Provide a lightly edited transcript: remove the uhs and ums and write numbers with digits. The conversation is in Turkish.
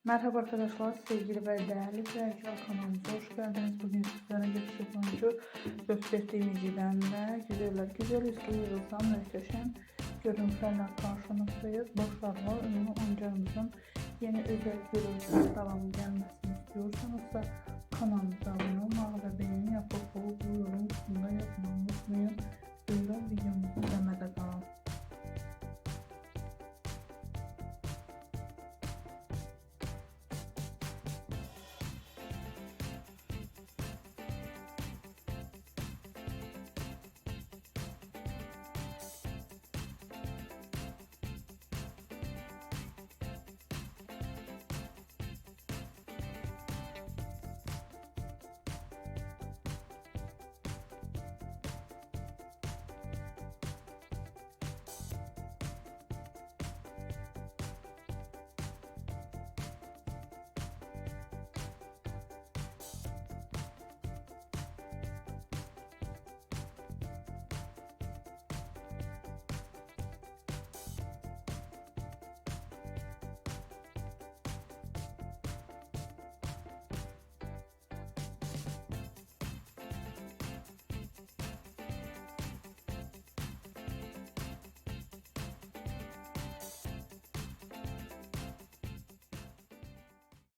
Merhaba arkadaşlar, sevgili ve değerli izleyiciler, kanalımıza hoş geldiniz. Bugün sizlere yakışıklı oyuncu Gökçe Demirci'den ve güzeller güzel üstü yıldızdan muhteşem görüntülerle karşınızdayız. Başarılı ünlü oyuncularımızın yeni özel görüntüler devamı gelmesini istiyorsanız da kanalımıza abone olmayı ve beğeni yapıp bu yorum kısmında yazmayı unutmayın. Buyurun videomuzu izlemede kalın.